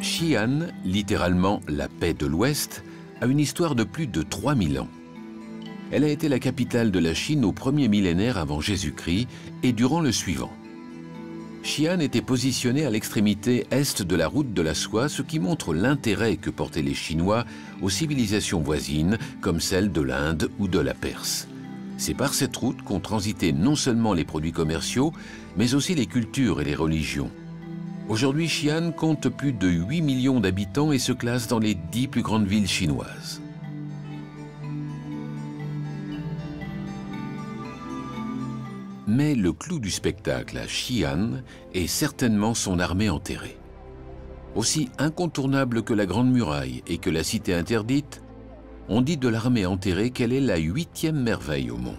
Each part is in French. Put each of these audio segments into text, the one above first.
Xi'an, littéralement la paix de l'Ouest, a une histoire de plus de 3000 ans. Elle a été la capitale de la Chine au premier millénaire avant Jésus-Christ et durant le suivant. Xi'an était positionnée à l'extrémité est de la route de la soie, ce qui montre l'intérêt que portaient les Chinois aux civilisations voisines comme celle de l'Inde ou de la Perse. C'est par cette route qu'ont transité non seulement les produits commerciaux, mais aussi les cultures et les religions. Aujourd'hui, Xi'an compte plus de 8 millions d'habitants et se classe dans les 10 plus grandes villes chinoises. Mais le clou du spectacle à Xi'an est certainement son armée enterrée. Aussi incontournable que la Grande Muraille et que la Cité interdite, on dit de l'armée enterrée qu'elle est la 8e merveille au monde.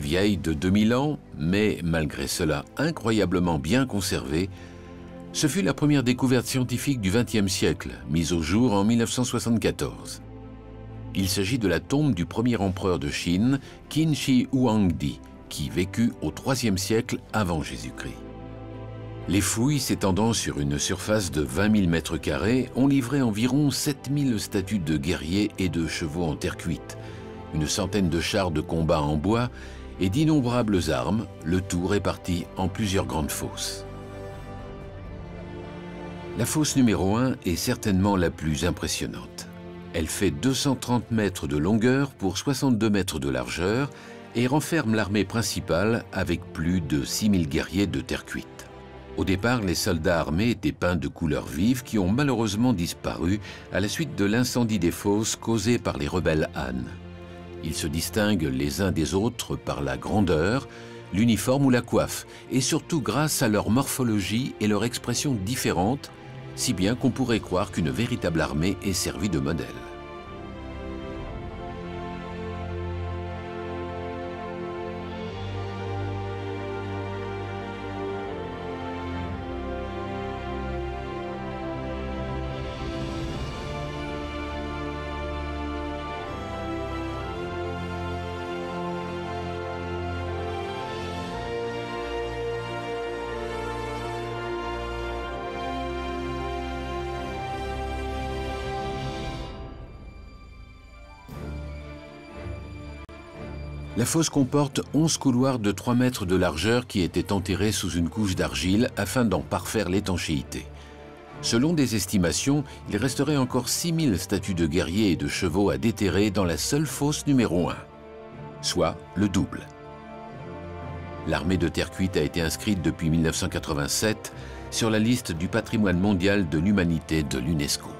Vieille de 2000 ans, mais malgré cela incroyablement bien conservée, ce fut la première découverte scientifique du XXe siècle, mise au jour en 1974. Il s'agit de la tombe du premier empereur de Chine, Qin Shi Huangdi, qui vécut au IIIe siècle avant Jésus-Christ. Les fouilles, s'étendant sur une surface de 20 000 mètres carrés, ont livré environ 7000 statues de guerriers et de chevaux en terre cuite, une centaine de chars de combat en bois et d'innombrables armes, le tout réparti en plusieurs grandes fosses. La fosse numéro 1 est certainement la plus impressionnante. Elle fait 230 mètres de longueur pour 62 mètres de largeur et renferme l'armée principale avec plus de 6000 guerriers de terre cuite. Au départ, les soldats armés étaient peints de couleurs vives qui ont malheureusement disparu à la suite de l'incendie des fosses causé par les rebelles Han. Ils se distinguent les uns des autres par la grandeur, l'uniforme ou la coiffe, et surtout grâce à leur morphologie et leur expression différentes, si bien qu'on pourrait croire qu'une véritable armée est servie de modèle. La fosse comporte 11 couloirs de 3 mètres de largeur qui étaient enterrés sous une couche d'argile afin d'en parfaire l'étanchéité. Selon des estimations, il resterait encore 6000 statues de guerriers et de chevaux à déterrer dans la seule fosse numéro 1, soit le double. L'armée de terre cuite a été inscrite depuis 1987 sur la liste du patrimoine mondial de l'humanité de l'UNESCO.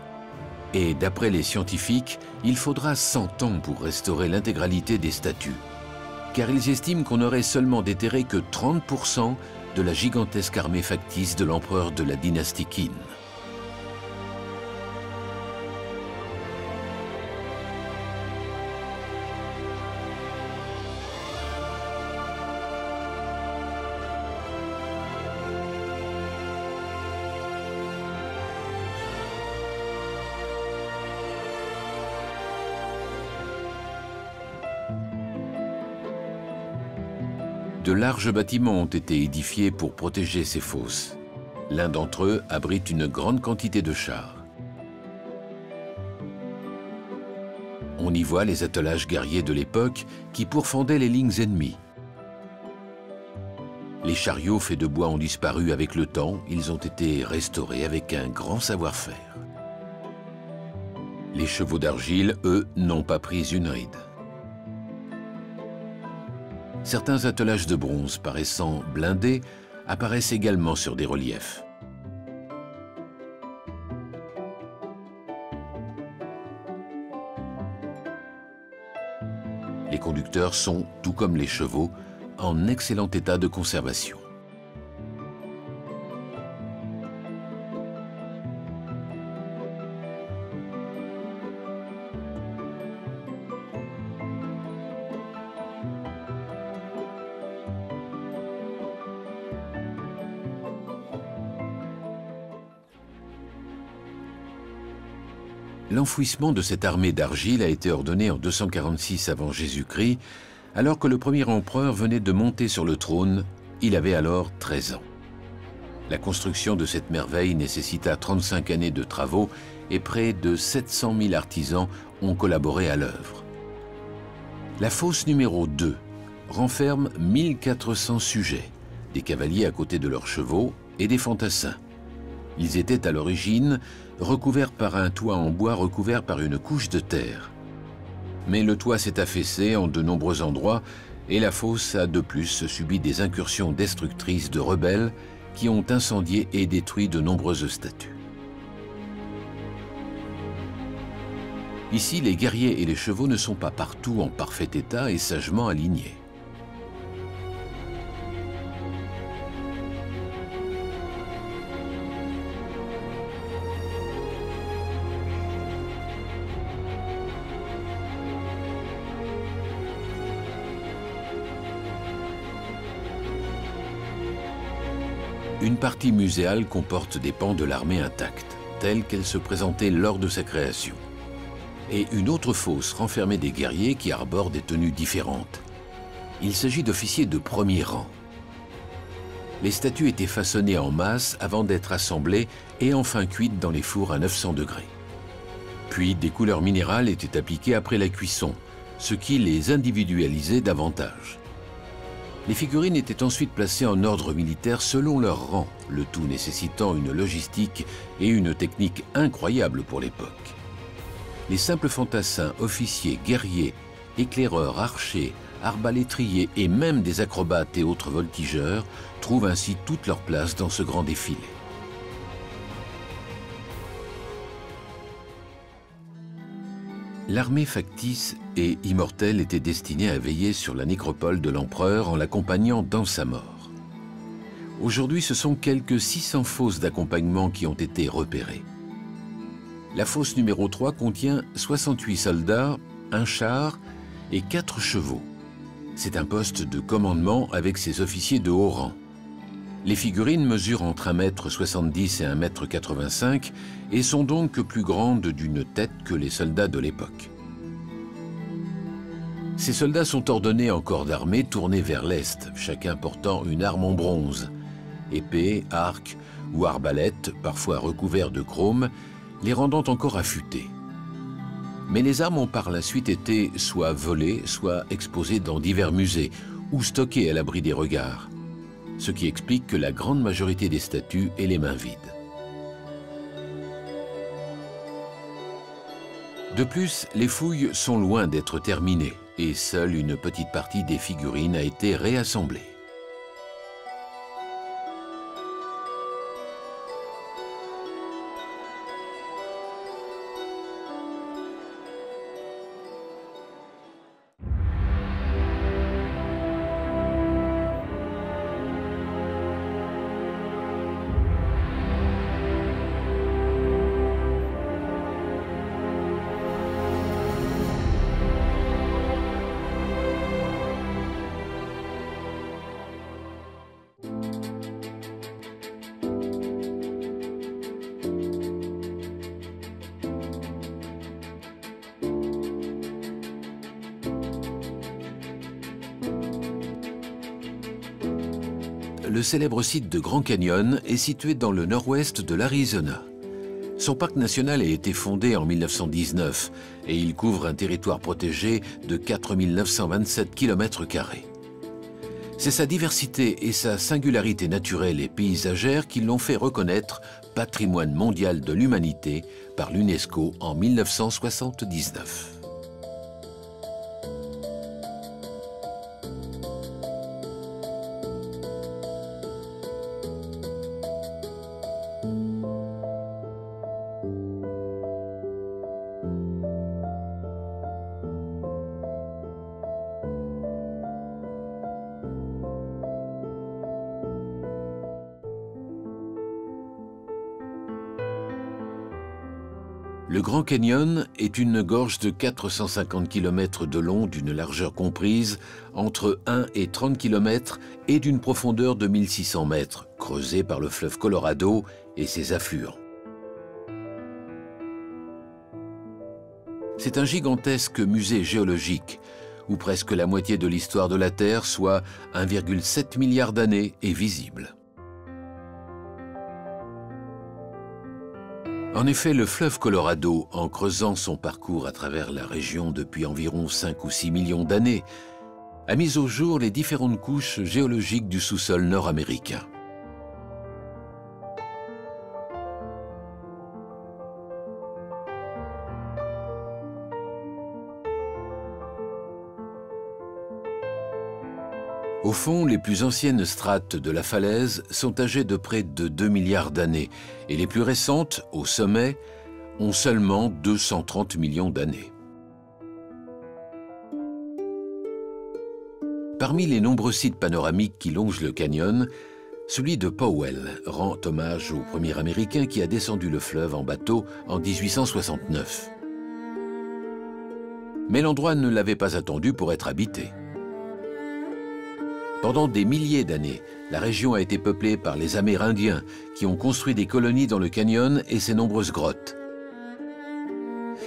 Et d'après les scientifiques, il faudra 100 ans pour restaurer l'intégralité des statues, car ils estiment qu'on n'aurait seulement déterré que 30% de la gigantesque armée factice de l'empereur de la dynastie Qin. De larges bâtiments ont été édifiés pour protéger ces fosses. L'un d'entre eux abrite une grande quantité de chars. On y voit les attelages guerriers de l'époque qui pourfendaient les lignes ennemies. Les chariots faits de bois ont disparu avec le temps, ils ont été restaurés avec un grand savoir-faire. Les chevaux d'argile, eux, n'ont pas pris une ride. Certains attelages de bronze paraissant blindés apparaissent également sur des reliefs. Les conducteurs sont, tout comme les chevaux, en excellent état de conservation. L'enfouissement de cette armée d'argile a été ordonné en 246 avant Jésus-Christ, alors que le premier empereur venait de monter sur le trône. Il avait alors 13 ans. La construction de cette merveille nécessita 35 années de travaux et près de 700 000 artisans ont collaboré à l'œuvre. La fosse numéro 2 renferme 1400 sujets, des cavaliers à côté de leurs chevaux et des fantassins. Ils étaient à l'origine recouverts par un toit en bois recouvert par une couche de terre. Mais le toit s'est affaissé en de nombreux endroits et la fosse a de plus subi des incursions destructrices de rebelles qui ont incendié et détruit de nombreuses statues. Ici, les guerriers et les chevaux ne sont pas partout en parfait état et sagement alignés. Une partie muséale comporte des pans de l'armée intacts, telle qu'elle se présentait lors de sa création. Et une autre fosse renfermait des guerriers qui arborent des tenues différentes. Il s'agit d'officiers de premier rang. Les statues étaient façonnées en masse avant d'être assemblées et enfin cuites dans les fours à 900 degrés. Puis des couleurs minérales étaient appliquées après la cuisson, ce qui les individualisait davantage. Les figurines étaient ensuite placées en ordre militaire selon leur rang, le tout nécessitant une logistique et une technique incroyables pour l'époque. Les simples fantassins, officiers, guerriers, éclaireurs, archers, arbalétriers et même des acrobates et autres voltigeurs trouvent ainsi toute leur place dans ce grand défilé. L'armée factice et immortelle était destinée à veiller sur la nécropole de l'empereur en l'accompagnant dans sa mort. Aujourd'hui, ce sont quelques 600 fosses d'accompagnement qui ont été repérées. La fosse numéro 3 contient 68 soldats, un char et 4 chevaux. C'est un poste de commandement avec ses officiers de haut rang. Les figurines mesurent entre 1,70 m et 1,85 m et sont donc plus grandes d'une tête que les soldats de l'époque. Ces soldats sont ordonnés en corps d'armée tournés vers l'est, chacun portant une arme en bronze, épée, arc ou arbalète, parfois recouverts de chrome, les rendant encore affûtés. Mais les armes ont par la suite été soit volées, soit exposées dans divers musées ou stockées à l'abri des regards, ce qui explique que la grande majorité des statues aient les mains vides. De plus, les fouilles sont loin d'être terminées et seule une petite partie des figurines a été réassemblée. Le célèbre site de Grand Canyon est situé dans le nord-ouest de l'Arizona. Son parc national a été fondé en 1919 et il couvre un territoire protégé de 4 927 km². C'est sa diversité et sa singularité naturelle et paysagère qui l'ont fait reconnaître patrimoine mondial de l'humanité par l'UNESCO en 1979. Le Grand Canyon est une gorge de 450 km de long d'une largeur comprise entre 1 et 30 km et d'une profondeur de 1600 mètres, creusée par le fleuve Colorado et ses affluents. C'est un gigantesque musée géologique où presque la moitié de l'histoire de la Terre, soit 1,7 milliard d'années, est visible. En effet, le fleuve Colorado, en creusant son parcours à travers la région depuis environ 5 ou 6 millions d'années, a mis au jour les différentes couches géologiques du sous-sol nord-américain. Au fond, les plus anciennes strates de la falaise sont âgées de près de 2 milliards d'années et les plus récentes, au sommet, ont seulement 230 millions d'années. Parmi les nombreux sites panoramiques qui longent le canyon, celui de Powell rend hommage au premier Américain qui a descendu le fleuve en bateau en 1869. Mais l'endroit ne l'avait pas attendu pour être habité. Pendant des milliers d'années, la région a été peuplée par les Amérindiens qui ont construit des colonies dans le canyon et ses nombreuses grottes.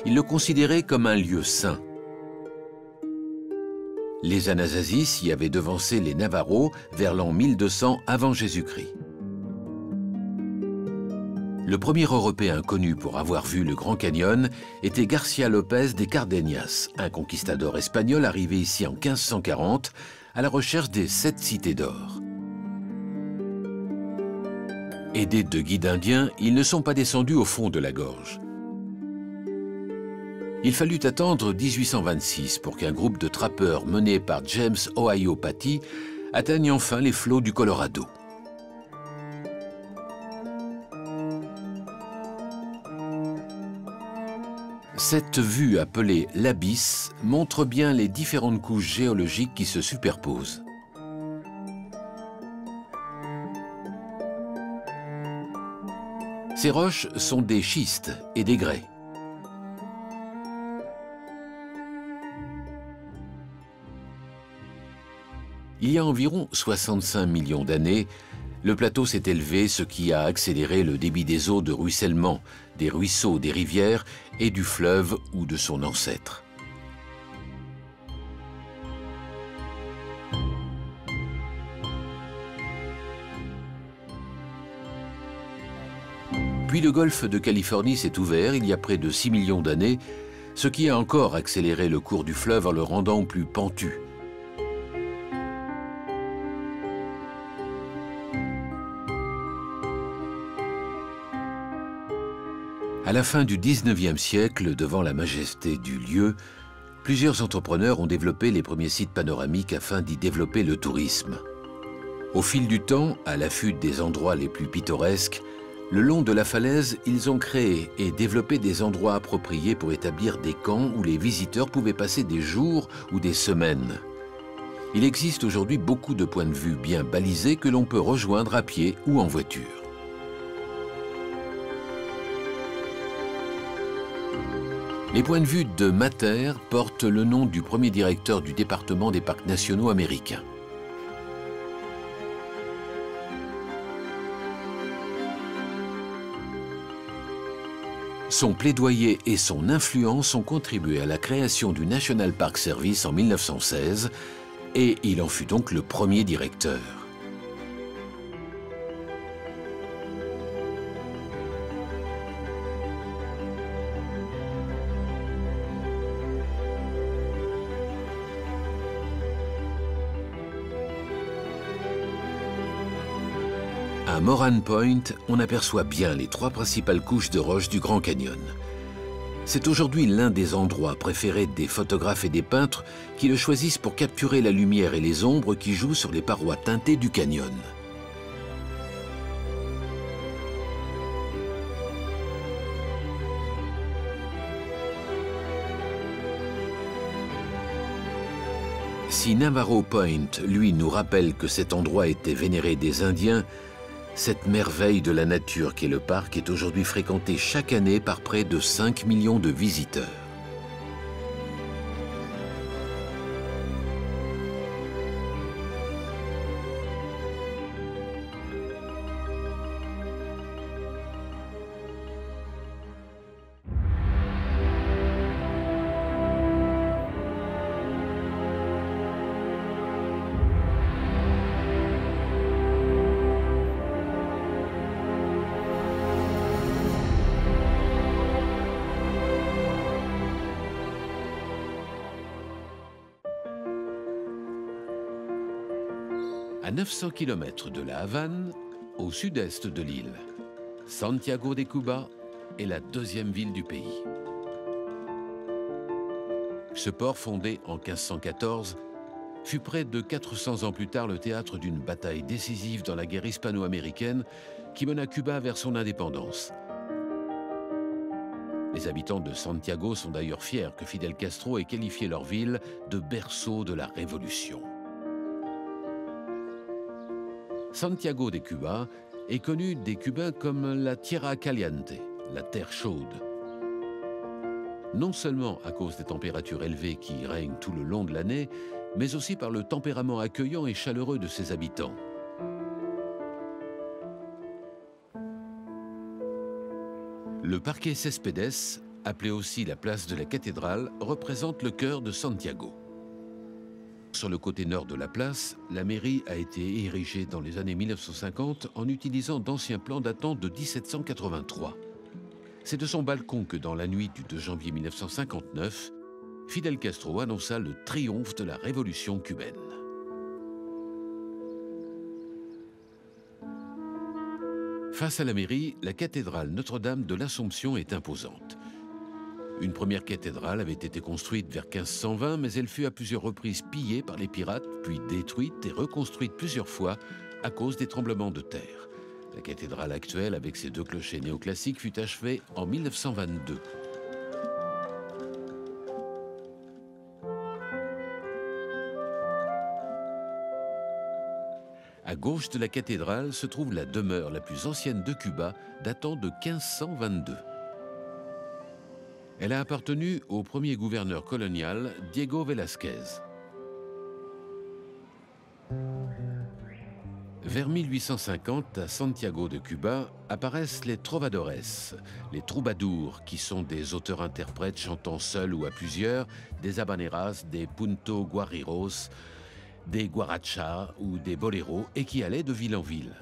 Ils le considéraient comme un lieu saint. Les Anasazis y avaient devancé les Navajos vers l'an 1200 avant Jésus-Christ. Le premier Européen connu pour avoir vu le Grand Canyon était Garcia López de Cardeñas, un conquistador espagnol arrivé ici en 1540 à la recherche des 7 cités d'or. Aidés de guides indiens, ils ne sont pas descendus au fond de la gorge. Il fallut attendre 1826 pour qu'un groupe de trappeurs mené par James Ohio Patty atteigne enfin les flots du Colorado. Cette vue appelée l'abysse montre bien les différentes couches géologiques qui se superposent. Ces roches sont des schistes et des grès. Il y a environ 65 millions d'années, le plateau s'est élevé, ce qui a accéléré le débit des eaux de ruissellement, des ruisseaux, des rivières et du fleuve ou de son ancêtre. Puis le golfe de Californie s'est ouvert il y a près de 6 millions d'années, ce qui a encore accéléré le cours du fleuve en le rendant plus pentu. À la fin du XIXe siècle, devant la majesté du lieu, plusieurs entrepreneurs ont développé les premiers sites panoramiques afin d'y développer le tourisme. Au fil du temps, à l'affût des endroits les plus pittoresques, le long de la falaise, ils ont créé et développé des endroits appropriés pour établir des camps où les visiteurs pouvaient passer des jours ou des semaines. Il existe aujourd'hui beaucoup de points de vue bien balisés que l'on peut rejoindre à pied ou en voiture. Les points de vue de Mater portent le nom du premier directeur du département des parcs nationaux américains. Son plaidoyer et son influence ont contribué à la création du National Park Service en 1916 et il en fut donc le premier directeur. À Moran Point, on aperçoit bien les 3 principales couches de roches du Grand Canyon. C'est aujourd'hui l'un des endroits préférés des photographes et des peintres qui le choisissent pour capturer la lumière et les ombres qui jouent sur les parois teintées du canyon. Si Navarro Point, lui, nous rappelle que cet endroit était vénéré des Indiens, cette merveille de la nature qu'est le parc est aujourd'hui fréquentée chaque année par près de 5 millions de visiteurs. À 900 km de La Havane, au sud-est de l'île, Santiago de Cuba est la deuxième ville du pays. Ce port, fondé en 1514, fut près de 400 ans plus tard le théâtre d'une bataille décisive dans la guerre hispano-américaine qui mena Cuba vers son indépendance. Les habitants de Santiago sont d'ailleurs fiers que Fidel Castro ait qualifié leur ville de berceau de la révolution. Santiago de Cuba est connu des Cubains comme la Tierra Caliente, la terre chaude. Non seulement à cause des températures élevées qui y règnent tout le long de l'année, mais aussi par le tempérament accueillant et chaleureux de ses habitants. Le Parque Céspedes, appelé aussi la place de la cathédrale, représente le cœur de Santiago. Sur le côté nord de la place, la mairie a été érigée dans les années 1950 en utilisant d'anciens plans datant de 1783. C'est de son balcon que dans la nuit du 2 janvier 1959, Fidel Castro annonça le triomphe de la révolution cubaine. Face à la mairie, la cathédrale Notre-Dame de l'Assomption est imposante. Une première cathédrale avait été construite vers 1520, mais elle fut à plusieurs reprises pillée par les pirates, puis détruite et reconstruite plusieurs fois à cause des tremblements de terre. La cathédrale actuelle, avec ses deux clochers néoclassiques, fut achevée en 1922. À gauche de la cathédrale se trouve la demeure la plus ancienne de Cuba, datant de 1522. Elle a appartenu au premier gouverneur colonial, Diego Velázquez. Vers 1850, à Santiago de Cuba, apparaissent les trovadores, les troubadours, qui sont des auteurs-interprètes chantant seuls ou à plusieurs, des habaneras, des punto guariros, des guarachas ou des boléros, et qui allaient de ville en ville.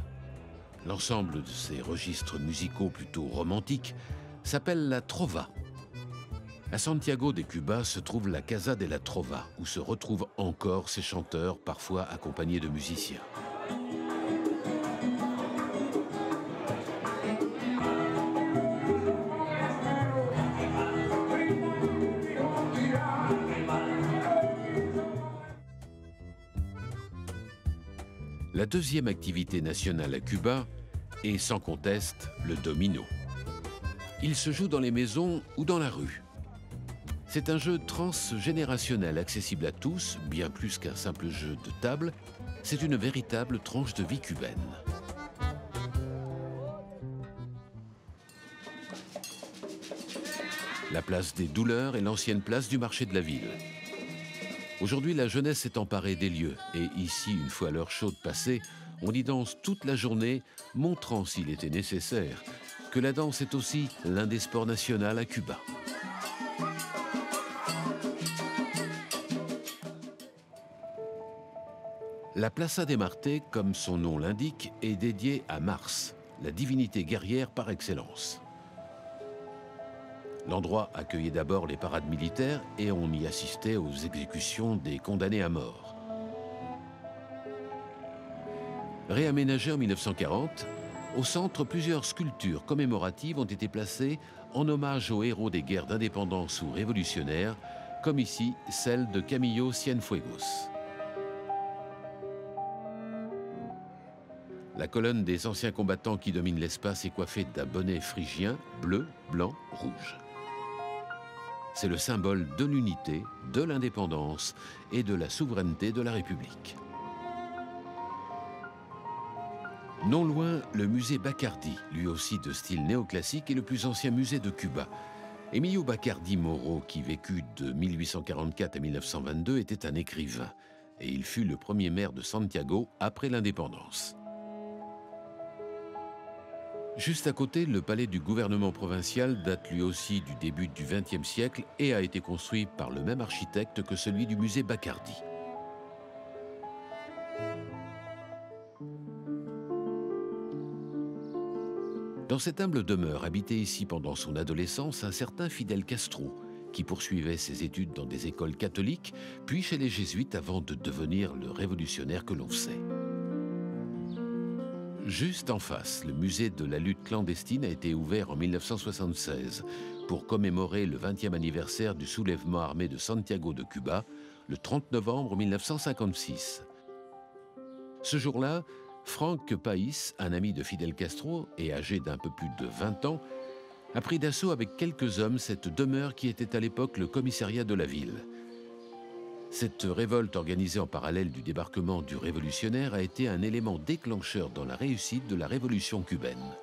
L'ensemble de ces registres musicaux plutôt romantiques s'appelle la trova. À Santiago de Cuba se trouve la Casa de la Trova, où se retrouvent encore ces chanteurs, parfois accompagnés de musiciens. La deuxième activité nationale à Cuba est sans conteste le domino. Il se joue dans les maisons ou dans la rue. C'est un jeu transgénérationnel accessible à tous, bien plus qu'un simple jeu de table. C'est une véritable tranche de vie cubaine. La place des Douleurs est l'ancienne place du marché de la ville. Aujourd'hui, la jeunesse s'est emparée des lieux et ici, une fois l'heure chaude passée, on y danse toute la journée, montrant, s'il était nécessaire, que la danse est aussi l'un des sports nationaux à Cuba. La Plaza de Marte, comme son nom l'indique, est dédiée à Mars, la divinité guerrière par excellence. L'endroit accueillait d'abord les parades militaires et on y assistait aux exécutions des condamnés à mort. Réaménagé en 1940, au centre, plusieurs sculptures commémoratives ont été placées en hommage aux héros des guerres d'indépendance ou révolutionnaires, comme ici celle de Camilo Cienfuegos. La colonne des anciens combattants qui domine l'espace est coiffée d'un bonnet phrygien bleu, blanc, rouge. C'est le symbole de l'unité, de l'indépendance et de la souveraineté de la République. Non loin, le musée Bacardi, lui aussi de style néoclassique, est le plus ancien musée de Cuba. Emilio Bacardi Moro, qui vécut de 1844 à 1922, était un écrivain et il fut le premier maire de Santiago après l'indépendance. Juste à côté, le palais du gouvernement provincial date lui aussi du début du XXe siècle et a été construit par le même architecte que celui du musée Bacardi. Dans cette humble demeure, habité ici pendant son adolescence, un certain Fidel Castro, qui poursuivait ses études dans des écoles catholiques, puis chez les jésuites avant de devenir le révolutionnaire que l'on sait. Juste en face, le musée de la lutte clandestine a été ouvert en 1976 pour commémorer le 20e anniversaire du soulèvement armé de Santiago de Cuba, le 30 novembre 1956. Ce jour-là, Frank País, un ami de Fidel Castro et âgé d'un peu plus de 20 ans, a pris d'assaut avec quelques hommes cette demeure qui était à l'époque le commissariat de la ville. Cette révolte organisée en parallèle du débarquement du révolutionnaire a été un élément déclencheur dans la réussite de la révolution cubaine.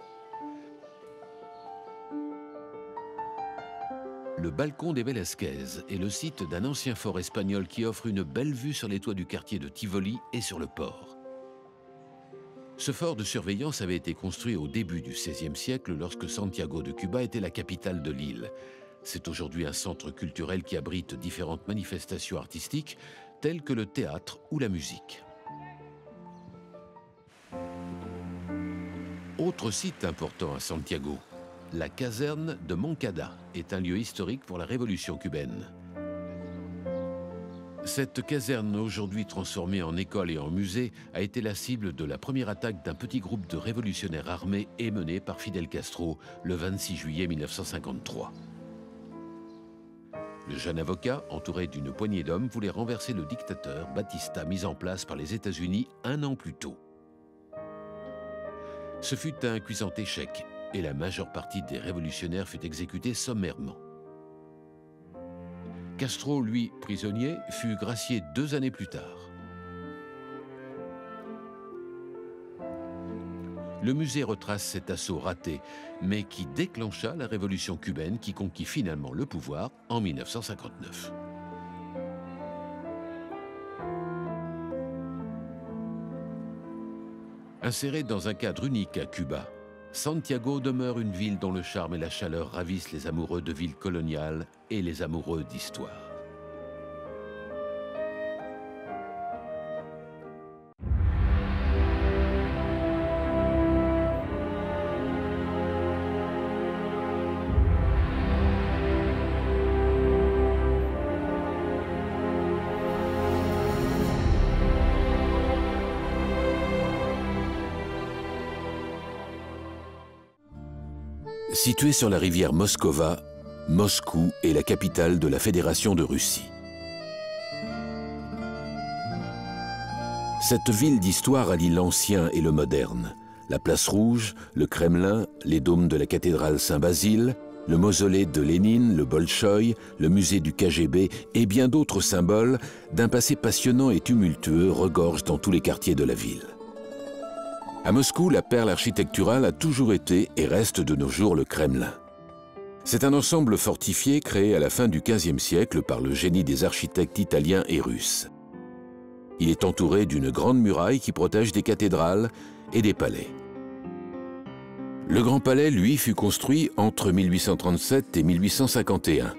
Le balcon des Velasquez est le site d'un ancien fort espagnol qui offre une belle vue sur les toits du quartier de Tivoli et sur le port. Ce fort de surveillance avait été construit au début du XVIe siècle lorsque Santiago de Cuba était la capitale de l'île. C'est aujourd'hui un centre culturel qui abrite différentes manifestations artistiques telles que le théâtre ou la musique. Autre site important à Santiago, la caserne de Moncada est un lieu historique pour la révolution cubaine. Cette caserne, aujourd'hui transformée en école et en musée, a été la cible de la première attaque d'un petit groupe de révolutionnaires armés et mené par Fidel Castro le 26 juillet 1953. Le jeune avocat, entouré d'une poignée d'hommes, voulait renverser le dictateur Batista mis en place par les États-Unis un an plus tôt. Ce fut un cuisant échec et la majeure partie des révolutionnaires fut exécutée sommairement. Castro, lui, prisonnier, fut gracié 2 années plus tard. Le musée retrace cet assaut raté, mais qui déclencha la révolution cubaine qui conquit finalement le pouvoir en 1959. Inséré dans un cadre unique à Cuba, Santiago demeure une ville dont le charme et la chaleur ravissent les amoureux de villes coloniales et les amoureux d'histoire. Située sur la rivière Moskova, Moscou est la capitale de la Fédération de Russie. Cette ville d'histoire allie l'ancien et le moderne. La place Rouge, le Kremlin, les dômes de la cathédrale Saint-Basile, le mausolée de Lénine, le Bolchoï, le musée du KGB et bien d'autres symboles d'un passé passionnant et tumultueux regorgent dans tous les quartiers de la ville. À Moscou, la perle architecturale a toujours été et reste de nos jours le Kremlin. C'est un ensemble fortifié créé à la fin du XVe siècle par le génie des architectes italiens et russes. Il est entouré d'une grande muraille qui protège des cathédrales et des palais. Le Grand Palais, lui, fut construit entre 1837 et 1851.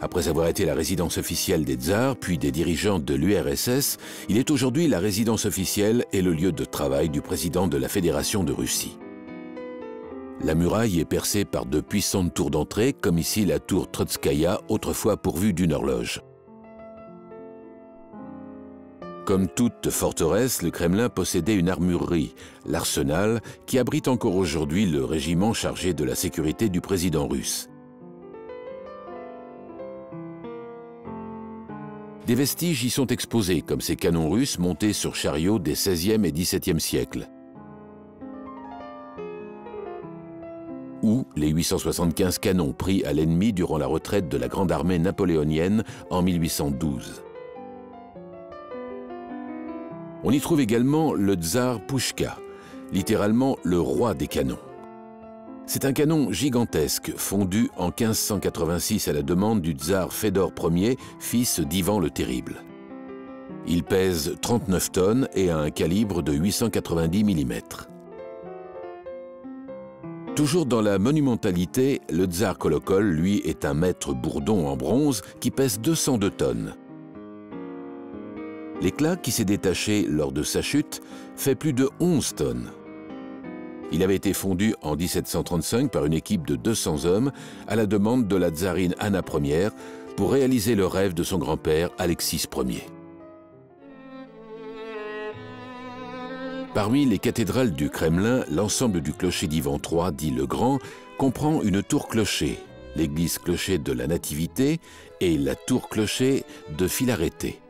Après avoir été la résidence officielle des tsars, puis des dirigeants de l'URSS, il est aujourd'hui la résidence officielle et le lieu de travail du président de la Fédération de Russie. La muraille est percée par de puissantes tours d'entrée, comme ici la tour Trotskaya, autrefois pourvue d'une horloge. Comme toute forteresse, le Kremlin possédait une armurerie, l'arsenal, qui abrite encore aujourd'hui le régiment chargé de la sécurité du président russe. Des vestiges y sont exposés, comme ces canons russes montés sur chariots des XVIe et XVIIe siècles. Ou les 875 canons pris à l'ennemi durant la retraite de la grande armée napoléonienne en 1812. On y trouve également le tsar Pouchka, littéralement le roi des canons. C'est un canon gigantesque, fondu en 1586 à la demande du tsar Fédor Ier, fils d'Ivan le Terrible. Il pèse 39 tonnes et a un calibre de 890 mm. Toujours dans la monumentalité, le tsar Kolokol, lui, est un maître bourdon en bronze qui pèse 202 tonnes. L'éclat qui s'est détaché lors de sa chute fait plus de 11 tonnes. Il avait été fondu en 1735 par une équipe de 200 hommes à la demande de la tsarine Anna Ier pour réaliser le rêve de son grand-père Alexis Ier. Parmi les cathédrales du Kremlin, l'ensemble du clocher d'Ivan III, dit le Grand, comprend une tour-clocher, l'église-clocher de la Nativité et la tour-clocher de Philaréthée.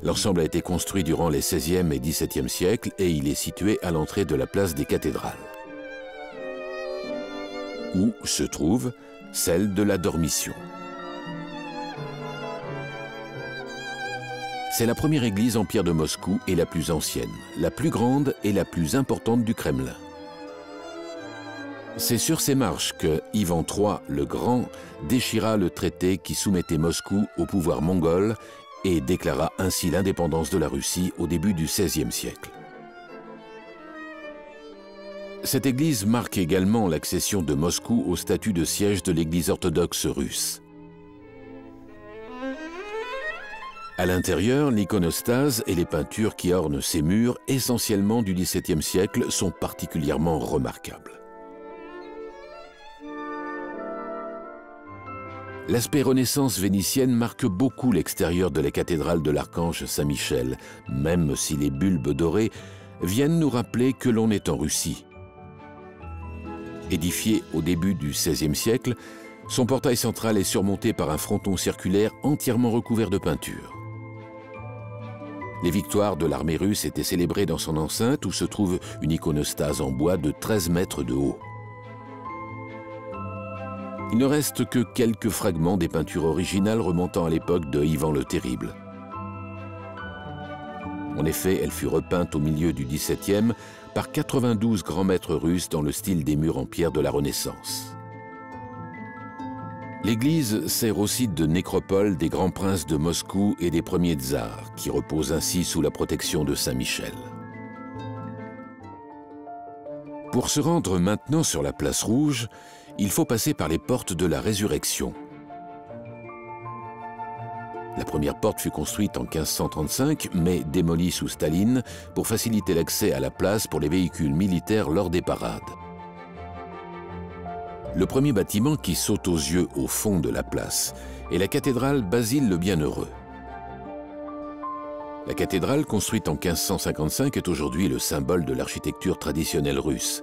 L'ensemble a été construit durant les XVIe et XVIIe siècles et il est situé à l'entrée de la place des cathédrales, où se trouve celle de la Dormition. C'est la première église en pierre de Moscou et la plus ancienne, la plus grande et la plus importante du Kremlin. C'est sur ces marches que Ivan III le Grand déchira le traité qui soumettait Moscou au pouvoir mongol et déclara ainsi l'indépendance de la Russie au début du XVIe siècle. Cette église marque également l'accession de Moscou au statut de siège de l'église orthodoxe russe. À l'intérieur, l'iconostase et les peintures qui ornent ces murs, essentiellement du XVIIe siècle, sont particulièrement remarquables. L'aspect Renaissance vénitienne marque beaucoup l'extérieur de la cathédrale de l'Archange Saint-Michel, même si les bulbes dorés viennent nous rappeler que l'on est en Russie. Édifié au début du XVIe siècle, son portail central est surmonté par un fronton circulaire entièrement recouvert de peinture. Les victoires de l'armée russe étaient célébrées dans son enceinte où se trouve une iconostase en bois de 13 mètres de haut. Il ne reste que quelques fragments des peintures originales remontant à l'époque de Ivan le Terrible. En effet, elle fut repeinte au milieu du XVIIe par 92 grands maîtres russes dans le style des murs en pierre de la Renaissance. L'église sert aussi de nécropole des grands princes de Moscou et des premiers tsars, qui reposent ainsi sous la protection de Saint-Michel. Pour se rendre maintenant sur la place Rouge, il faut passer par les portes de la Résurrection. La première porte fut construite en 1535, mais démolie sous Staline pour faciliter l'accès à la place pour les véhicules militaires lors des parades. Le premier bâtiment qui saute aux yeux au fond de la place est la cathédrale Basile le Bienheureux. La cathédrale, construite en 1555, est aujourd'hui le symbole de l'architecture traditionnelle russe.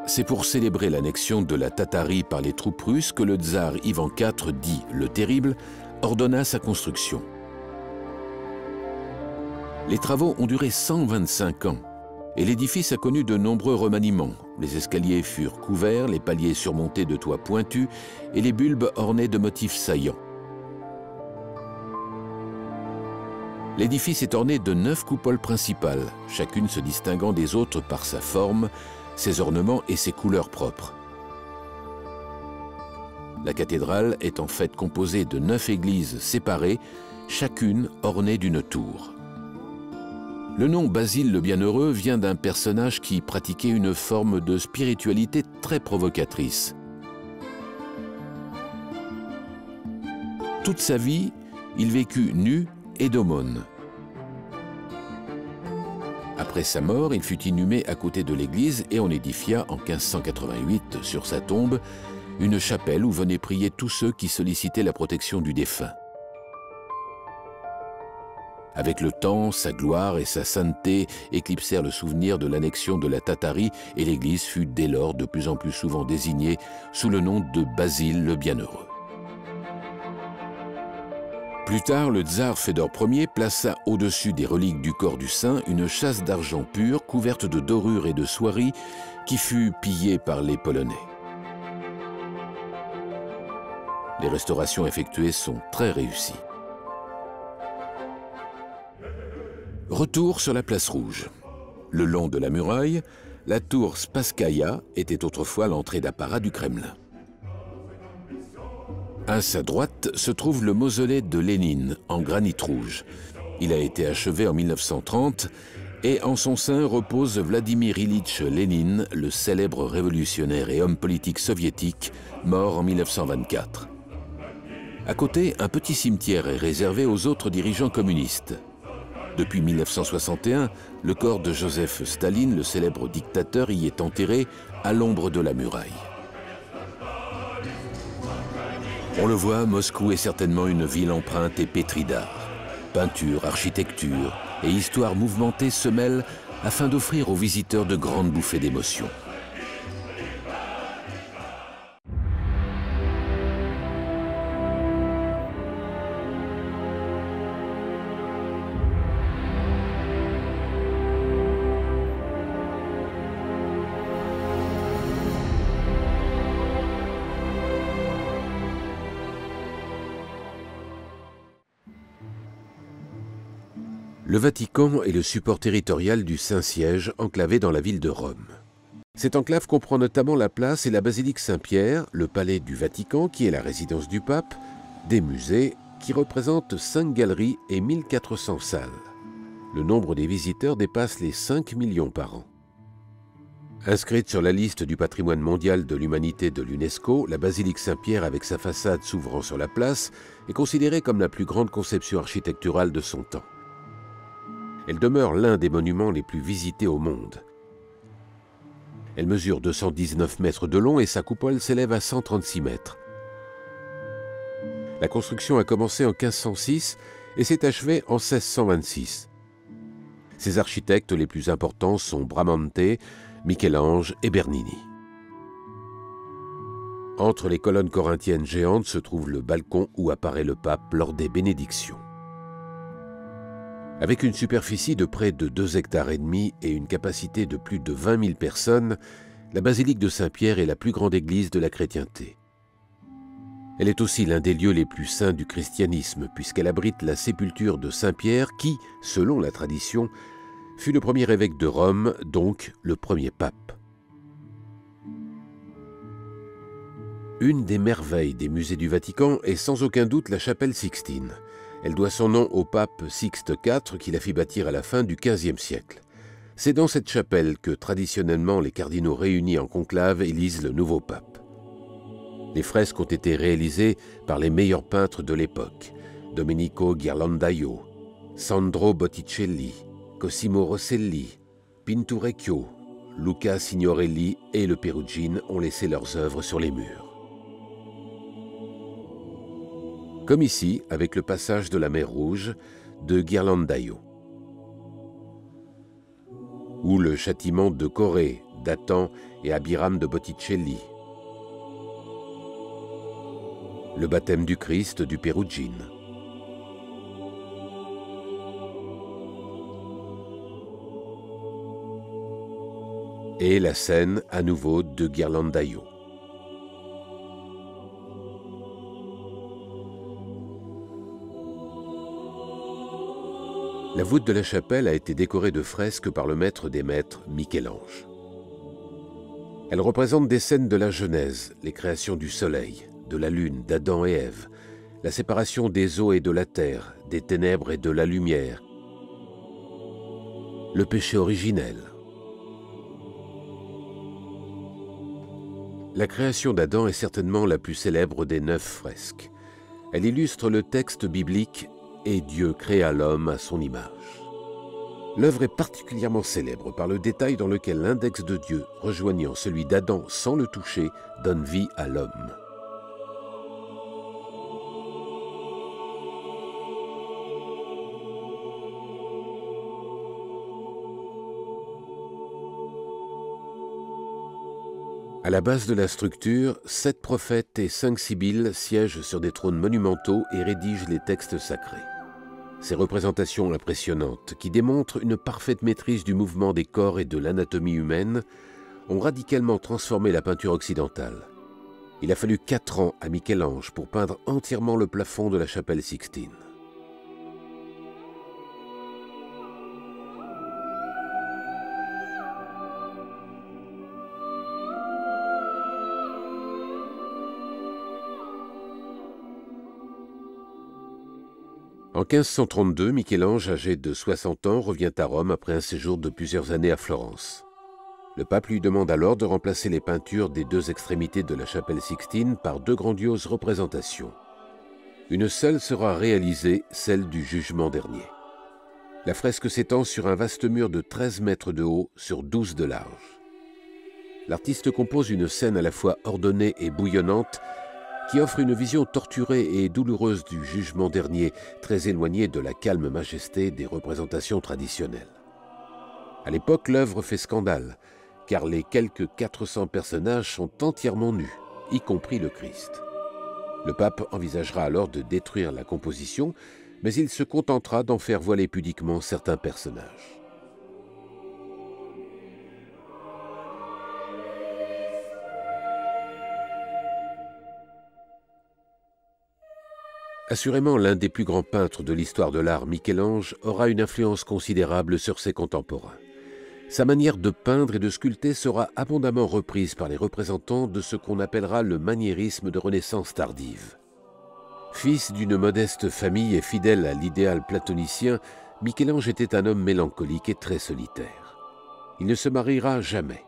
C'est pour célébrer l'annexion de la Tatarie par les troupes russes que le tsar Ivan IV, dit le Terrible, ordonna sa construction. Les travaux ont duré 125 ans. Et l'édifice a connu de nombreux remaniements. Les escaliers furent couverts, les paliers surmontés de toits pointus et les bulbes ornés de motifs saillants. L'édifice est orné de 9 coupoles principales, chacune se distinguant des autres par sa forme, ses ornements et ses couleurs propres. La cathédrale est en fait composée de 9 églises séparées, chacune ornée d'une tour. Le nom Basile le Bienheureux vient d'un personnage qui pratiquait une forme de spiritualité très provocatrice. Toute sa vie, il vécut nu et d'aumône. Après sa mort, il fut inhumé à côté de l'église et on édifia en 1588 sur sa tombe une chapelle où venaient prier tous ceux qui sollicitaient la protection du défunt. Avec le temps, sa gloire et sa sainteté éclipsèrent le souvenir de l'annexion de la Tatarie et l'église fut dès lors de plus en plus souvent désignée sous le nom de Basile le Bienheureux. Plus tard, le tsar Fédor Ier plaça au-dessus des reliques du corps du saint une châsse d'argent pur couverte de dorures et de soieries qui fut pillée par les Polonais. Les restaurations effectuées sont très réussies. Retour sur la place Rouge. Le long de la muraille, la tour Spasskaya était autrefois l'entrée d'apparat du Kremlin. À sa droite se trouve le mausolée de Lénine, en granit rouge. Il a été achevé en 1930 et en son sein repose Vladimir Ilitch Lénine, le célèbre révolutionnaire et homme politique soviétique, mort en 1924. À côté, un petit cimetière est réservé aux autres dirigeants communistes. Depuis 1961, le corps de Joseph Staline, le célèbre dictateur, y est enterré à l'ombre de la muraille. On le voit, Moscou est certainement une ville empreinte et pétrie d'art. Peinture, architecture et histoire mouvementée se mêlent afin d'offrir aux visiteurs de grandes bouffées d'émotions. Le Vatican est le support territorial du Saint-Siège enclavé dans la ville de Rome. Cette enclave comprend notamment la place et la basilique Saint-Pierre, le palais du Vatican qui est la résidence du pape, des musées qui représentent 5 galeries et 1400 salles. Le nombre des visiteurs dépasse les 5 millions par an. Inscrite sur la liste du patrimoine mondial de l'humanité de l'UNESCO, la basilique Saint-Pierre avec sa façade s'ouvrant sur la place est considérée comme la plus grande conception architecturale de son temps. Elle demeure l'un des monuments les plus visités au monde. Elle mesure 219 mètres de long et sa coupole s'élève à 136 mètres. La construction a commencé en 1506 et s'est achevée en 1626. Ses architectes les plus importants sont Bramante, Michel-Ange et Bernini. Entre les colonnes corinthiennes géantes se trouve le balcon où apparaît le pape lors des bénédictions. Avec une superficie de près de 2,5 hectares et une capacité de plus de 20 000 personnes, la basilique de Saint-Pierre est la plus grande église de la chrétienté. Elle est aussi l'un des lieux les plus saints du christianisme, puisqu'elle abrite la sépulture de Saint-Pierre qui, selon la tradition, fut le premier évêque de Rome, donc le premier pape. Une des merveilles des musées du Vatican est sans aucun doute la chapelle Sixtine. Elle doit son nom au pape Sixte IV qui la fit bâtir à la fin du XVe siècle. C'est dans cette chapelle que traditionnellement les cardinaux réunis en conclave élisent le nouveau pape. Les fresques ont été réalisées par les meilleurs peintres de l'époque, Domenico Ghirlandaio, Sandro Botticelli, Cosimo Rosselli, Pinturicchio, Luca Signorelli et le Perugine ont laissé leurs œuvres sur les murs. Comme ici, avec le passage de la mer Rouge de Ghirlandaio, ou le châtiment de Corée d'Athan et Abiram de Botticelli, le baptême du Christ du Perugine. Et la scène à nouveau de Ghirlandaio. La voûte de la chapelle a été décorée de fresques par le maître des maîtres, Michel-Ange. Elle représente des scènes de la Genèse, les créations du soleil, de la lune, d'Adam et Ève, la séparation des eaux et de la terre, des ténèbres et de la lumière, le péché originel. La création d'Adam est certainement la plus célèbre des 9 fresques. Elle illustre le texte biblique « Et Dieu créa l'homme à son image ». L'œuvre est particulièrement célèbre par le détail dans lequel l'index de Dieu, rejoignant celui d'Adam sans le toucher, donne vie à l'homme. À la base de la structure, 7 prophètes et 5 sibylles siègent sur des trônes monumentaux et rédigent les textes sacrés. Ces représentations impressionnantes, qui démontrent une parfaite maîtrise du mouvement des corps et de l'anatomie humaine, ont radicalement transformé la peinture occidentale. Il a fallu 4 ans à Michel-Ange pour peindre entièrement le plafond de la chapelle Sixtine. En 1532, Michel-Ange, âgé de 60 ans, revient à Rome après un séjour de plusieurs années à Florence. Le pape lui demande alors de remplacer les peintures des 2 extrémités de la chapelle Sixtine par 2 grandioses représentations. Une seule sera réalisée, celle du jugement dernier. La fresque s'étend sur un vaste mur de 13 mètres de haut sur 12 de large. L'artiste compose une scène à la fois ordonnée et bouillonnante qui offre une vision torturée et douloureuse du jugement dernier, très éloignée de la calme majesté des représentations traditionnelles. À l'époque, l'œuvre fait scandale, car les quelques 400 personnages sont entièrement nus, y compris le Christ. Le pape envisagera alors de détruire la composition, mais il se contentera d'en faire voiler pudiquement certains personnages. Assurément, l'un des plus grands peintres de l'histoire de l'art, Michel-Ange, aura une influence considérable sur ses contemporains. Sa manière de peindre et de sculpter sera abondamment reprise par les représentants de ce qu'on appellera le maniérisme de Renaissance tardive. Fils d'une modeste famille et fidèle à l'idéal platonicien, Michel-Ange était un homme mélancolique et très solitaire. Il ne se mariera jamais.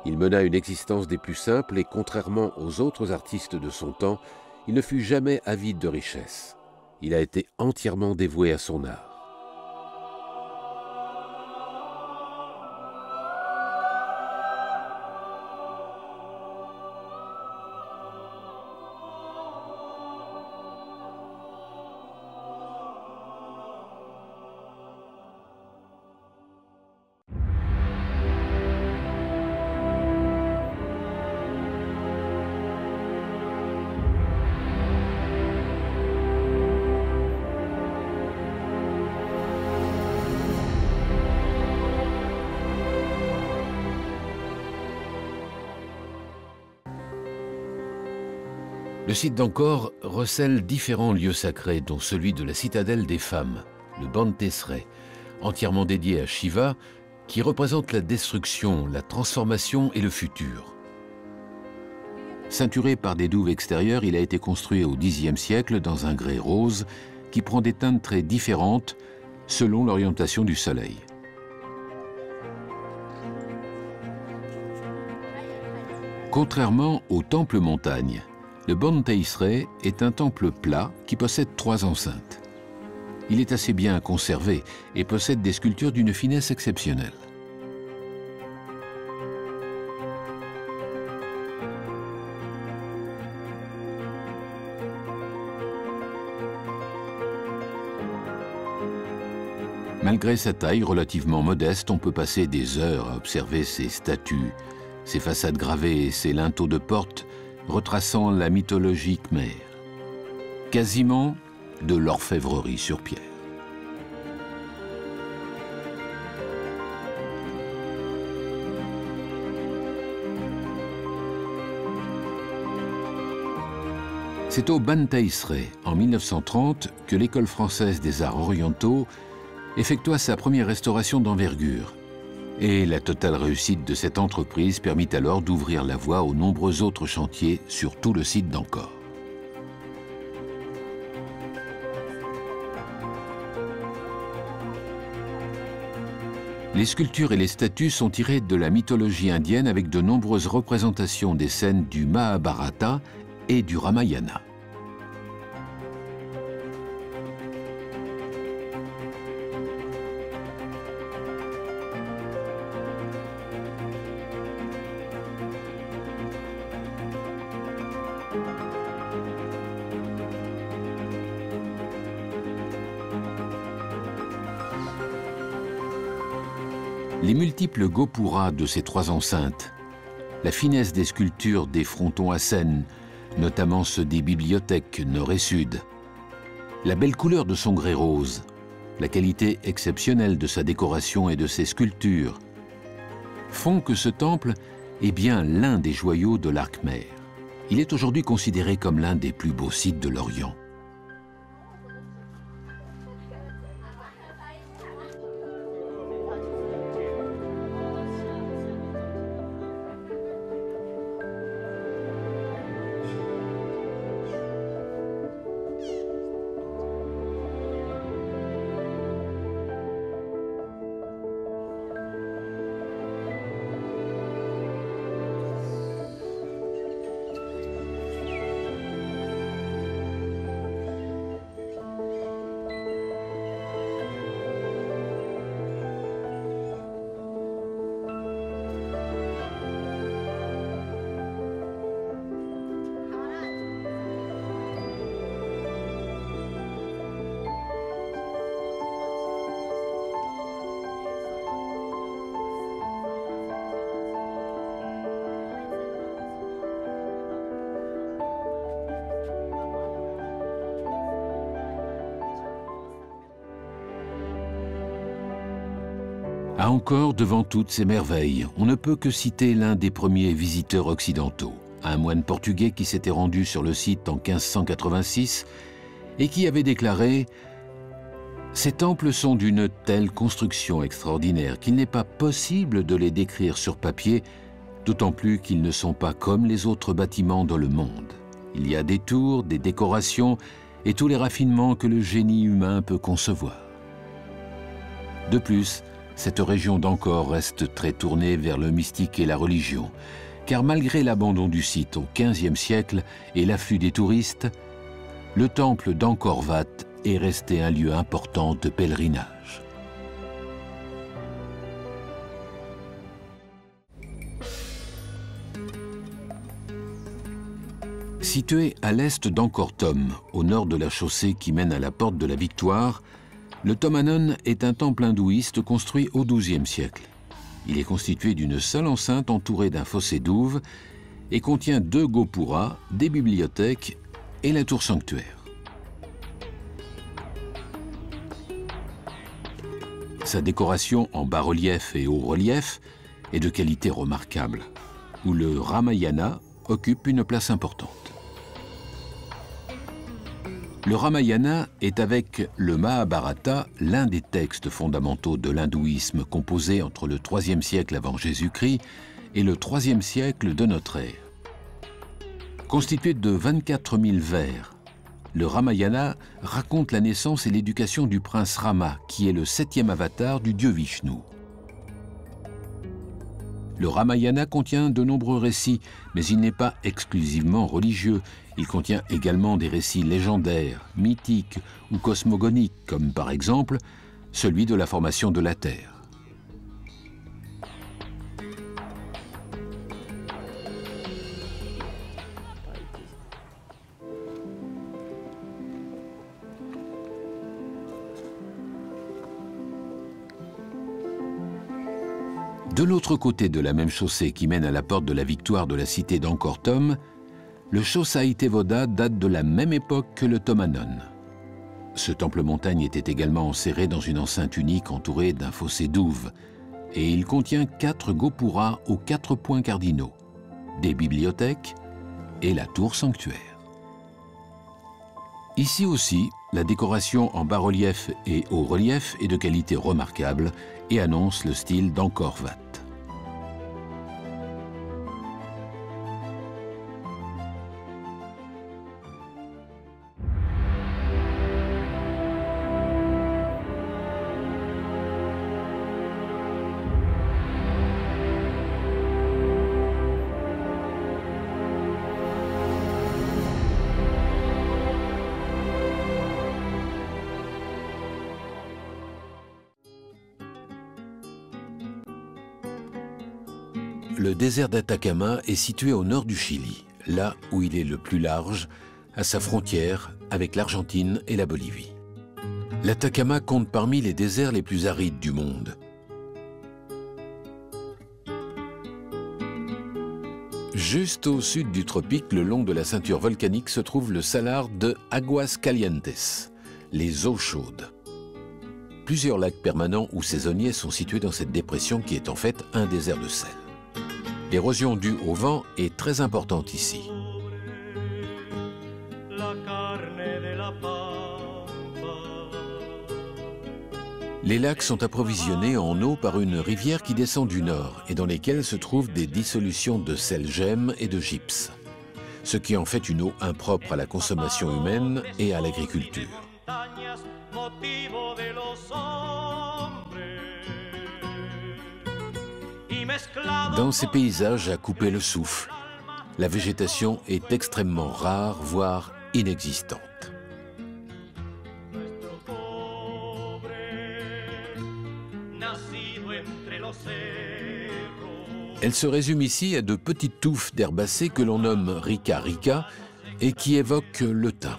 Il mena une existence des plus simples et, contrairement aux autres artistes de son temps, il ne fut jamais avide de richesse. Il a été entièrement dévoué à son art. Le site d'Angkor recèle différents lieux sacrés, dont celui de la citadelle des femmes, le Bantesrey, entièrement dédié à Shiva, qui représente la destruction, la transformation et le futur. Ceinturé par des douves extérieures, il a été construit au Xe siècle dans un grès rose qui prend des teintes très différentes selon l'orientation du soleil. Contrairement au temple montagne, le Bantesrey est un temple plat qui possède 3 enceintes. Il est assez bien conservé et possède des sculptures d'une finesse exceptionnelle. Malgré sa taille relativement modeste, on peut passer des heures à observer ses statues, ses façades gravées et ses linteaux de porte retraçant la mythologie khmère. Quasiment de l'orfèvrerie sur pierre. C'est au Bantesrey, en 1930, que l'École française des arts orientaux effectua sa première restauration d'envergure. Et la totale réussite de cette entreprise permit alors d'ouvrir la voie aux nombreux autres chantiers sur tout le site d'Angkor. Les sculptures et les statues sont tirées de la mythologie indienne avec de nombreuses représentations des scènes du Mahabharata et du Ramayana. Les multiples gopuras de ces 3 enceintes, la finesse des sculptures des frontons à scène, notamment ceux des bibliothèques nord et sud, la belle couleur de son grès rose, la qualité exceptionnelle de sa décoration et de ses sculptures, font que ce temple est bien l'un des joyaux de l'art khmer. Il est aujourd'hui considéré comme l'un des plus beaux sites de l'Orient. Ah, encore, devant toutes ces merveilles, on ne peut que citer l'un des premiers visiteurs occidentaux, un moine portugais qui s'était rendu sur le site en 1586 et qui avait déclaré « Ces temples sont d'une telle construction extraordinaire qu'il n'est pas possible de les décrire sur papier, d'autant plus qu'ils ne sont pas comme les autres bâtiments dans le monde. Il y a des tours, des décorations et tous les raffinements que le génie humain peut concevoir. » De plus, cette région d'Angkor reste très tournée vers le mystique et la religion, car malgré l'abandon du site au XVe siècle et l'afflux des touristes, le temple d'Angkor Wat est resté un lieu important de pèlerinage. Situé à l'est d'Angkor Thom, au nord de la chaussée qui mène à la porte de la Victoire, le Thom Hanon est un temple hindouiste construit au XIIe siècle. Il est constitué d'une seule enceinte entourée d'un fossé douve et contient 2 gopuras, des bibliothèques et la tour sanctuaire. Sa décoration en bas-relief et haut-relief est de qualité remarquable, où le Ramayana occupe une place importante. Le Ramayana est avec le Mahabharata l'un des textes fondamentaux de l'hindouisme composé entre le IIIe siècle avant Jésus-Christ et le IIIe siècle de notre ère. Constitué de 24 000 vers, le Ramayana raconte la naissance et l'éducation du prince Rama, qui est le 7e avatar du dieu Vishnu. Le Ramayana contient de nombreux récits, mais il n'est pas exclusivement religieux. Il contient également des récits légendaires, mythiques ou cosmogoniques, comme par exemple celui de la formation de la Terre. De l'autre côté de la même chaussée qui mène à la porte de la Victoire de la cité d'Angkor Thom, le Chosai Tevoda date de la même époque que le Thom Hanon. Ce temple-montagne était également enserré dans une enceinte unique entourée d'un fossé douve, et il contient 4 gopuras aux 4 points cardinaux, des bibliothèques et la tour sanctuaire. Ici aussi, la décoration en bas-relief et haut-relief est de qualité remarquable et annonce le style d'Angkor Wat. Le désert d'Atacama est situé au nord du Chili, là où il est le plus large, à sa frontière avec l'Argentine et la Bolivie. L'Atacama compte parmi les déserts les plus arides du monde. Juste au sud du tropique, le long de la ceinture volcanique, se trouve le salar de Aguas Calientes, les eaux chaudes. Plusieurs lacs permanents ou saisonniers sont situés dans cette dépression qui est en fait un désert de sel. L'érosion due au vent est très importante ici. Les lacs sont approvisionnés en eau par une rivière qui descend du nord et dans lesquelles se trouvent des dissolutions de sel-gemme et de gypse, ce qui en fait une eau impropre à la consommation humaine et à l'agriculture. Dans ces paysages à couper le souffle, la végétation est extrêmement rare, voire inexistante. Elle se résume ici à de petites touffes d'herbacées que l'on nomme rica rica et qui évoquent le thym.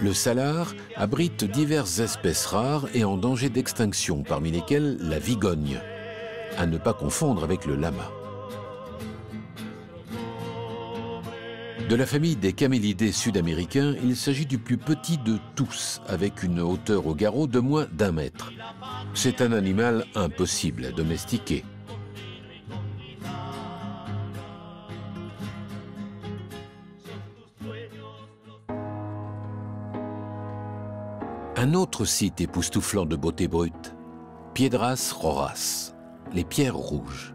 Le salar abrite diverses espèces rares et en danger d'extinction, parmi lesquelles la vigogne, à ne pas confondre avec le lama. De la famille des camélidés sud-américains, il s'agit du plus petit de tous, avec une hauteur au garrot de moins d'1 mètre. C'est un animal impossible à domestiquer. Un autre site époustouflant de beauté brute, Piedras Rojas, les pierres rouges.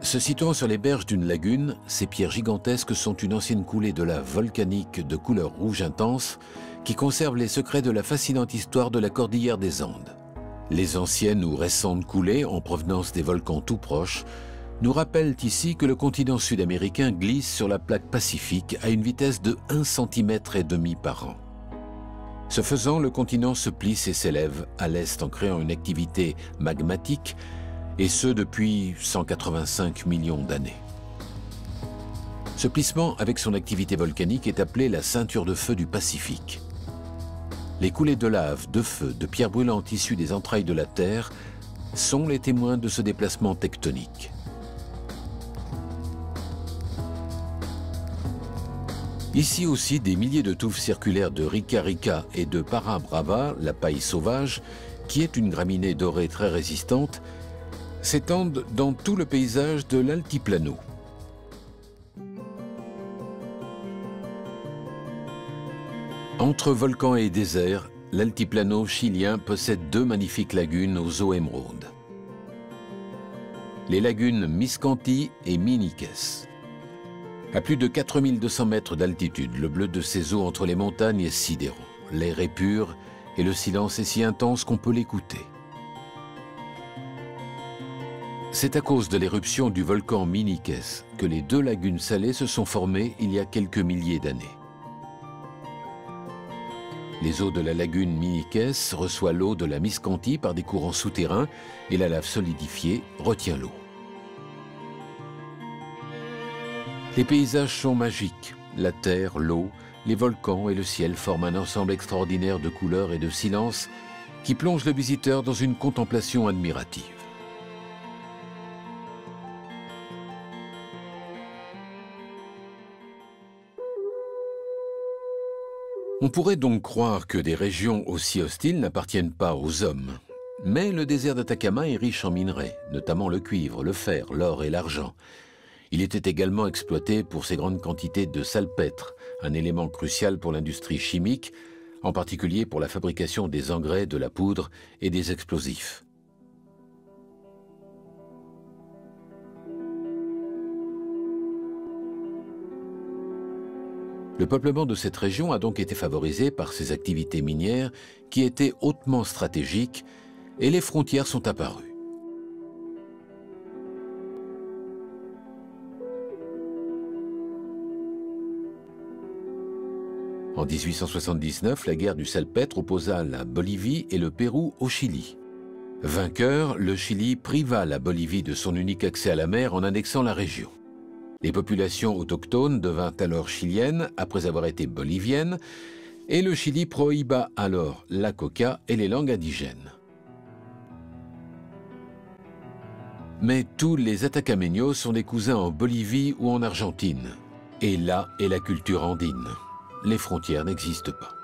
Se situant sur les berges d'une lagune, ces pierres gigantesques sont une ancienne coulée de lave volcanique de couleur rouge intense qui conserve les secrets de la fascinante histoire de la cordillère des Andes. Les anciennes ou récentes coulées, en provenance des volcans tout proches, nous rappellent ici que le continent sud-américain glisse sur la plaque pacifique à une vitesse de 1,5 cm par an. Ce faisant, le continent se plisse et s'élève à l'est en créant une activité magmatique, et ce depuis 185 millions d'années. Ce plissement avec son activité volcanique est appelé la ceinture de feu du Pacifique. Les coulées de lave, de feu, de pierres brûlantes issues des entrailles de la Terre sont les témoins de ce déplacement tectonique. Ici aussi, des milliers de touffes circulaires de Rica rica et de Para brava, la paille sauvage, qui est une graminée dorée très résistante, s'étendent dans tout le paysage de l'altiplano. Entre volcans et déserts, l'altiplano chilien possède 2 magnifiques lagunes aux eaux émeraudes. Les lagunes Miscanti et Miniques. À plus de 4200 mètres d'altitude, le bleu de ces eaux entre les montagnes est sidérant. L'air est pur et le silence est si intense qu'on peut l'écouter. C'est à cause de l'éruption du volcan Miniques que les 2 lagunes salées se sont formées il y a quelques milliers d'années. Les eaux de la lagune Miniques reçoivent l'eau de la Miscanti par des courants souterrains et la lave solidifiée retient l'eau. Les paysages sont magiques. La terre, l'eau, les volcans et le ciel forment un ensemble extraordinaire de couleurs et de silence qui plonge le visiteur dans une contemplation admirative. On pourrait donc croire que des régions aussi hostiles n'appartiennent pas aux hommes. Mais le désert d'Atacama est riche en minerais, notamment le cuivre, le fer, l'or et l'argent. Il était également exploité pour ses grandes quantités de salpêtre, un élément crucial pour l'industrie chimique, en particulier pour la fabrication des engrais, de la poudre et des explosifs. Le peuplement de cette région a donc été favorisé par ces activités minières qui étaient hautement stratégiques et les frontières sont apparues. En 1879, la guerre du salpêtre opposa la Bolivie et le Pérou au Chili. Vainqueur, le Chili priva la Bolivie de son unique accès à la mer en annexant la région. Les populations autochtones devinrent alors chiliennes après avoir été boliviennes et le Chili prohiba alors la coca et les langues indigènes. Mais tous les Atacameños sont des cousins en Bolivie ou en Argentine. Et là est la culture andine. Les frontières n'existent pas.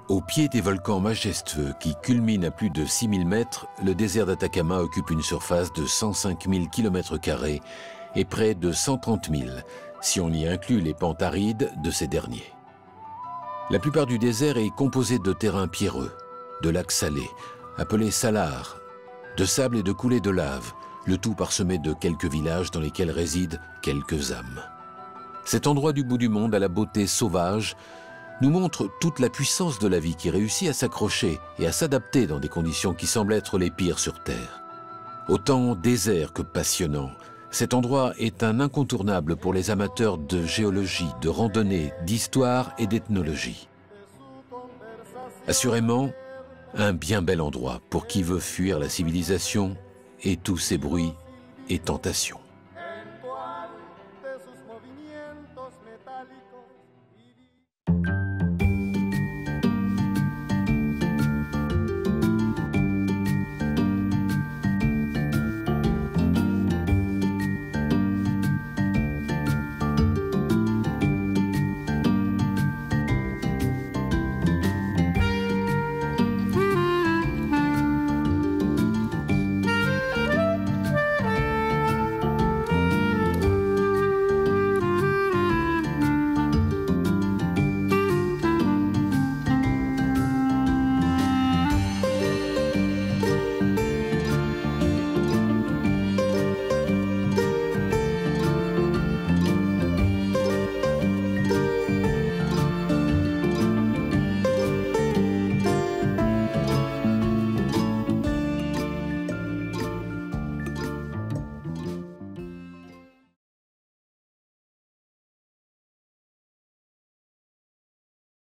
Au pied des volcans majestueux qui culminent à plus de 6000 mètres, le désert d'Atacama occupe une surface de 105 000 km² et près de 130 000 si on y inclut les pentes arides de ces derniers. La plupart du désert est composé de terrains pierreux, de lacs salés, appelés salars, de sable et de coulées de lave, le tout parsemé de quelques villages dans lesquels résident quelques âmes. Cet endroit du bout du monde à la beauté sauvage nous montre toute la puissance de la vie qui réussit à s'accrocher et à s'adapter dans des conditions qui semblent être les pires sur Terre. Autant désert que passionnant, cet endroit est un incontournable pour les amateurs de géologie, de randonnée, d'histoire et d'ethnologie. Assurément, un bien bel endroit pour qui veut fuir la civilisation et tous ses bruits et tentations.